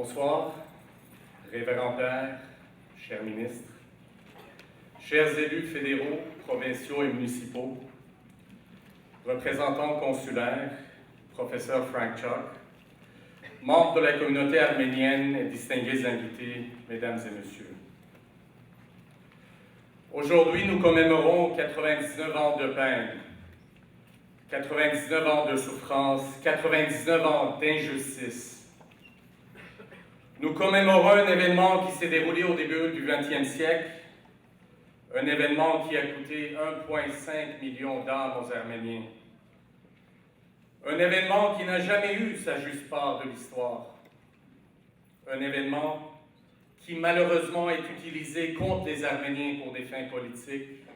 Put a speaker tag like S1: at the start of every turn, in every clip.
S1: Bonsoir, révérend père, chers ministres, chers élus fédéraux, provinciaux et municipaux, représentants consulaires, professeur Frank Chuck, membres de la communauté arménienne et distingués invités, mesdames et messieurs. Aujourd'hui, nous commémorons 99 ans de peine, 99 ans de souffrance, 99 ans d'injustice. Nous commémorons un événement qui s'est déroulé au début du 20e siècle, un événement qui a coûté 1,5 million d'âmes aux Arméniens. Un événement qui n'a jamais eu sa juste part de l'histoire. Un événement qui malheureusement est utilisé contre les Arméniens pour des fins politiques.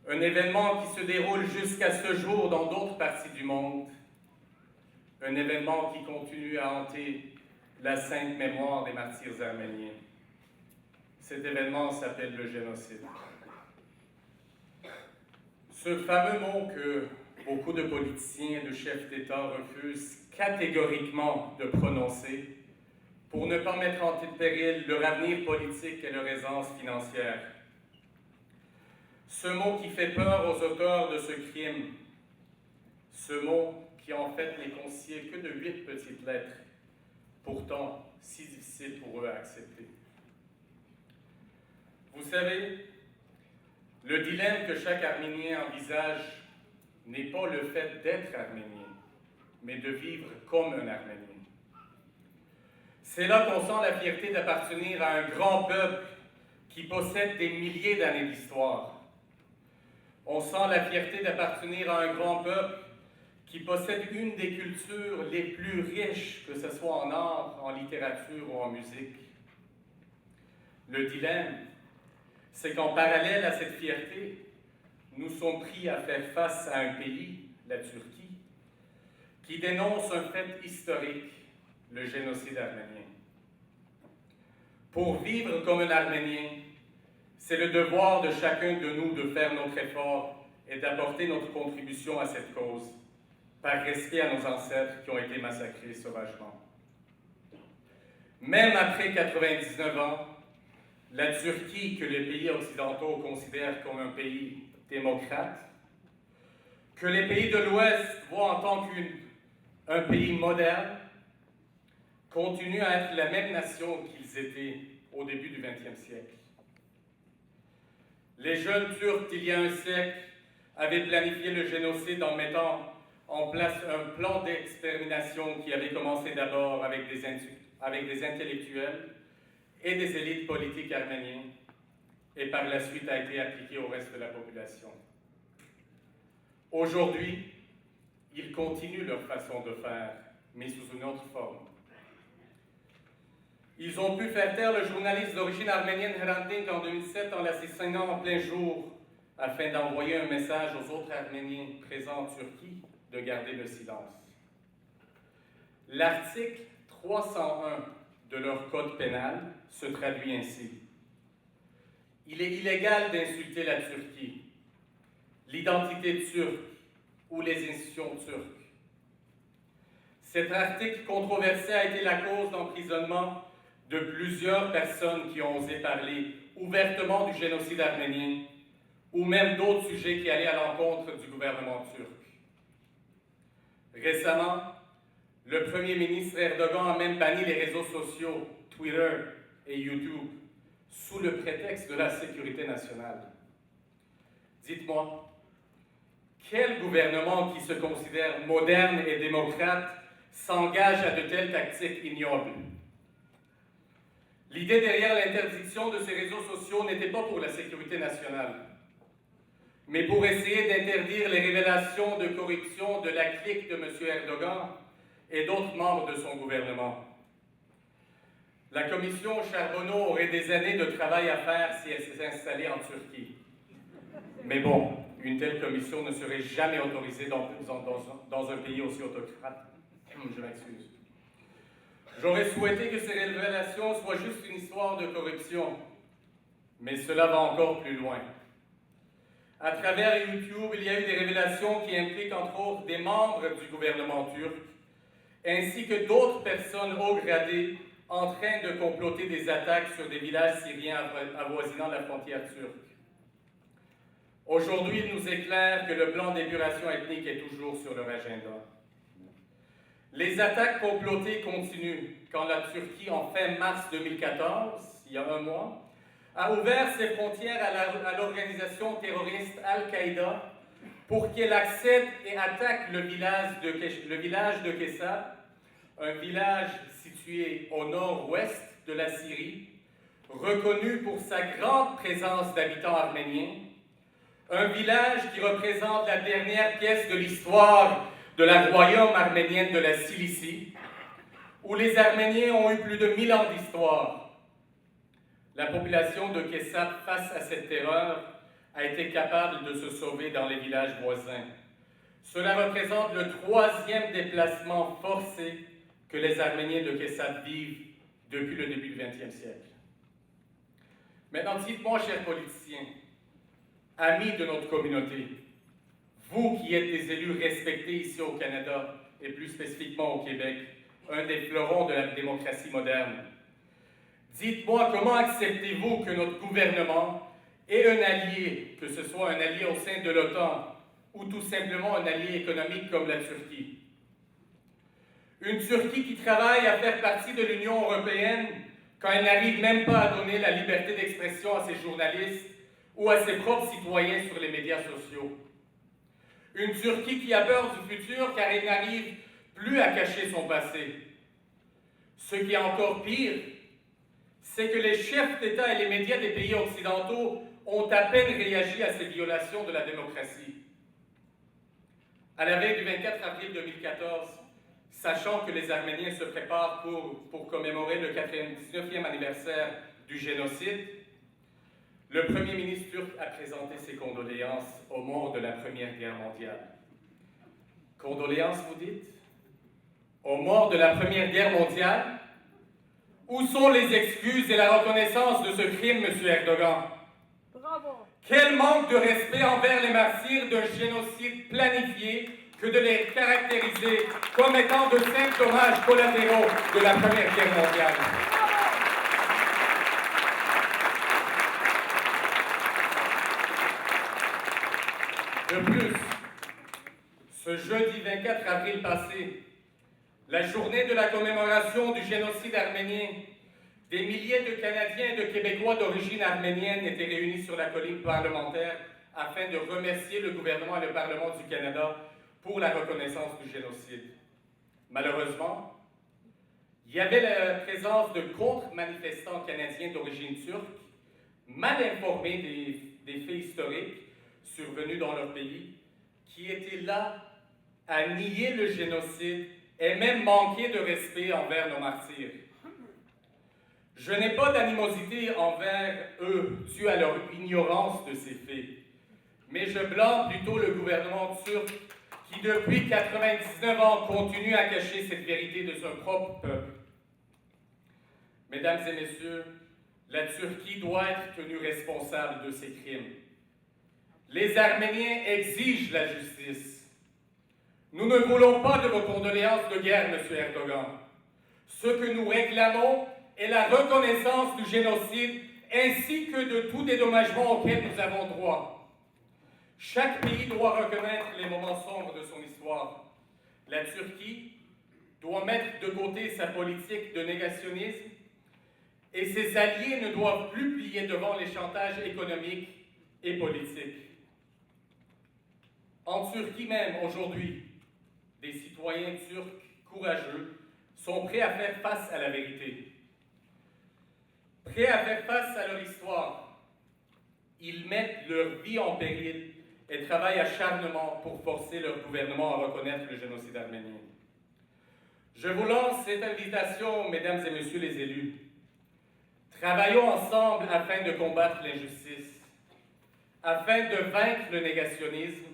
S1: Un événement qui se déroule jusqu'à ce jour dans d'autres parties du monde. Un événement qui continue à hanter la sainte mémoire des martyrs arméniens. Cet événement s'appelle le génocide. Ce fameux mot que beaucoup de politiciens et de chefs d'État refusent catégoriquement de prononcer pour ne pas mettre en péril leur avenir politique et leur aisance financière. Ce mot qui fait peur aux auteurs de ce crime, ce mot qui en fait n'est constitué que de 8 petites lettres, pourtant si difficile pour eux à accepter. Vous savez, le dilemme que chaque Arménien envisage n'est pas le fait d'être arménien, mais de vivre comme un Arménien. C'est là qu'on sent la fierté d'appartenir à un grand peuple qui possède des milliers d'années d'histoire. On sent la fierté d'appartenir à un grand peuple qui possède une des cultures les plus riches, que ce soit en art, en littérature ou en musique. Le dilemme, c'est qu'en parallèle à cette fierté, nous sommes pris à faire face à un pays, la Turquie, qui dénonce un fait historique, le génocide arménien. Pour vivre comme un Arménien, c'est le devoir de chacun de nous de faire notre effort et d'apporter notre contribution à cette cause, par respect à nos ancêtres qui ont été massacrés sauvagement. Même après 99 ans, la Turquie, que les pays occidentaux considèrent comme un pays démocrate, que les pays de l'Ouest voient en tant qu'un pays moderne, continue à être la même nation qu'ils étaient au début du XXe siècle. Les jeunes Turcs d'il y a un siècle avaient planifié le génocide en mettant en place un plan d'extermination qui avait commencé d'abord avec des intellectuels et des élites politiques arméniennes, et par la suite a été appliqué au reste de la population. Aujourd'hui, ils continuent leur façon de faire, mais sous une autre forme. Ils ont pu faire taire le journaliste d'origine arménienne Hrant Dink en 2007 en l'assassinant en plein jour, afin d'envoyer un message aux autres Arméniens présents en Turquie de garder le silence. L'article 301 de leur code pénal se traduit ainsi. Il est illégal d'insulter la Turquie, l'identité turque ou les institutions turques. Cet article controversé a été la cause d'emprisonnement de plusieurs personnes qui ont osé parler ouvertement du génocide arménien ou même d'autres sujets qui allaient à l'encontre du gouvernement turc. Récemment, le Premier ministre Erdogan a même banni les réseaux sociaux, Twitter et YouTube, sous le prétexte de la sécurité nationale. Dites-moi, quel gouvernement qui se considère moderne et démocrate s'engage à de telles tactiques ignobles? L'idée derrière l'interdiction de ces réseaux sociaux n'était pas pour la sécurité nationale, mais pour essayer d'interdire les révélations de corruption de la clique de M. Erdogan et d'autres membres de son gouvernement. La commission Charbonneau aurait des années de travail à faire si elle s'est installée en Turquie. Mais bon, une telle commission ne serait jamais autorisée dans un pays aussi autocrate. Je m'excuse. J'aurais souhaité que ces révélations soient juste une histoire de corruption, mais cela va encore plus loin. À travers YouTube, il y a eu des révélations qui impliquent entre autres des membres du gouvernement turc ainsi que d'autres personnes haut gradées en train de comploter des attaques sur des villages syriens avoisinant la frontière turque. Aujourd'hui, il nous est clair que le plan d'épuration ethnique est toujours sur leur agenda. Les attaques complotées continuent quand la Turquie, en fin mars 2014, il y a un mois, a ouvert ses frontières à l'organisation terroriste Al-Qaïda pour qu'elle accède et attaque le village de Kessa, un village situé au nord-ouest de la Syrie, reconnu pour sa grande présence d'habitants arméniens, un village qui représente la dernière pièce de l'histoire de la royaume arménienne de la Cilicie, où les Arméniens ont eu plus de 1000 ans d'histoire. La population de Kessa, face à cette terreur, a été capable de se sauver dans les villages voisins. Cela représente le 3e déplacement forcé que les Arméniens de Kessa vivent depuis le début du XXe siècle. Maintenant, dites-moi, chers politiciens, amis de notre communauté, vous qui êtes des élus respectés ici au Canada, et plus spécifiquement au Québec, un des fleurons de la démocratie moderne, dites-moi comment acceptez-vous que notre gouvernement ait un allié, que ce soit un allié au sein de l'OTAN ou tout simplement un allié économique comme la Turquie. Une Turquie qui travaille à faire partie de l'Union européenne quand elle n'arrive même pas à donner la liberté d'expression à ses journalistes ou à ses propres citoyens sur les médias sociaux. Une Turquie qui a peur du futur car elle n'arrive plus à cacher son passé. Ce qui est encore pire, c'est que les chefs d'État et les médias des pays occidentaux ont à peine réagi à ces violations de la démocratie. À la veille du 24 avril 2014, sachant que les Arméniens se préparent pour commémorer le 99e anniversaire du génocide, le Premier ministre turc a présenté ses condoléances aux morts de la Première Guerre mondiale. Condoléances, vous dites? Aux morts de la Première Guerre mondiale? Où sont les excuses et la reconnaissance de ce crime, M. Erdogan?
S2: Bravo.
S1: Quel manque de respect envers les martyrs d'un génocide planifié que de les caractériser comme étant de simples dommages collatéraux de la Première Guerre mondiale. De plus, ce jeudi 24 avril passé, la journée de la commémoration du génocide arménien, des milliers de Canadiens et de Québécois d'origine arménienne étaient réunis sur la colline parlementaire afin de remercier le gouvernement et le Parlement du Canada pour la reconnaissance du génocide. Malheureusement, il y avait la présence de contre-manifestants canadiens d'origine turque, mal informés des faits historiques survenus dans leur pays, qui étaient là à nier le génocide et même manquer de respect envers nos martyrs. Je n'ai pas d'animosité envers eux due à leur ignorance de ces faits, mais je blâme plutôt le gouvernement turc qui, depuis 99 ans, continue à cacher cette vérité de son propre peuple. Mesdames et messieurs, la Turquie doit être tenue responsable de ces crimes. Les Arméniens exigent la justice. Nous ne voulons pas de vos condoléances de guerre, M. Erdogan. Ce que nous réclamons est la reconnaissance du génocide ainsi que de tout dédommagement auquel nous avons droit. Chaque pays doit reconnaître les moments sombres de son histoire. La Turquie doit mettre de côté sa politique de négationnisme et ses alliés ne doivent plus plier devant les chantages économiques et politiques. En Turquie même, aujourd'hui, des citoyens turcs courageux sont prêts à faire face à la vérité, prêts à faire face à leur histoire. Ils mettent leur vie en péril et travaillent acharnement pour forcer leur gouvernement à reconnaître le génocide arménien. Je vous lance cette invitation, mesdames et messieurs les élus. Travaillons ensemble afin de combattre l'injustice, afin de vaincre le négationnisme,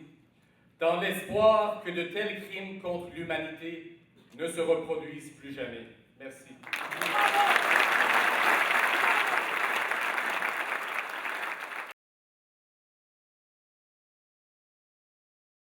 S1: dans l'espoir que de tels crimes contre l'humanité ne se reproduisent plus jamais. Merci.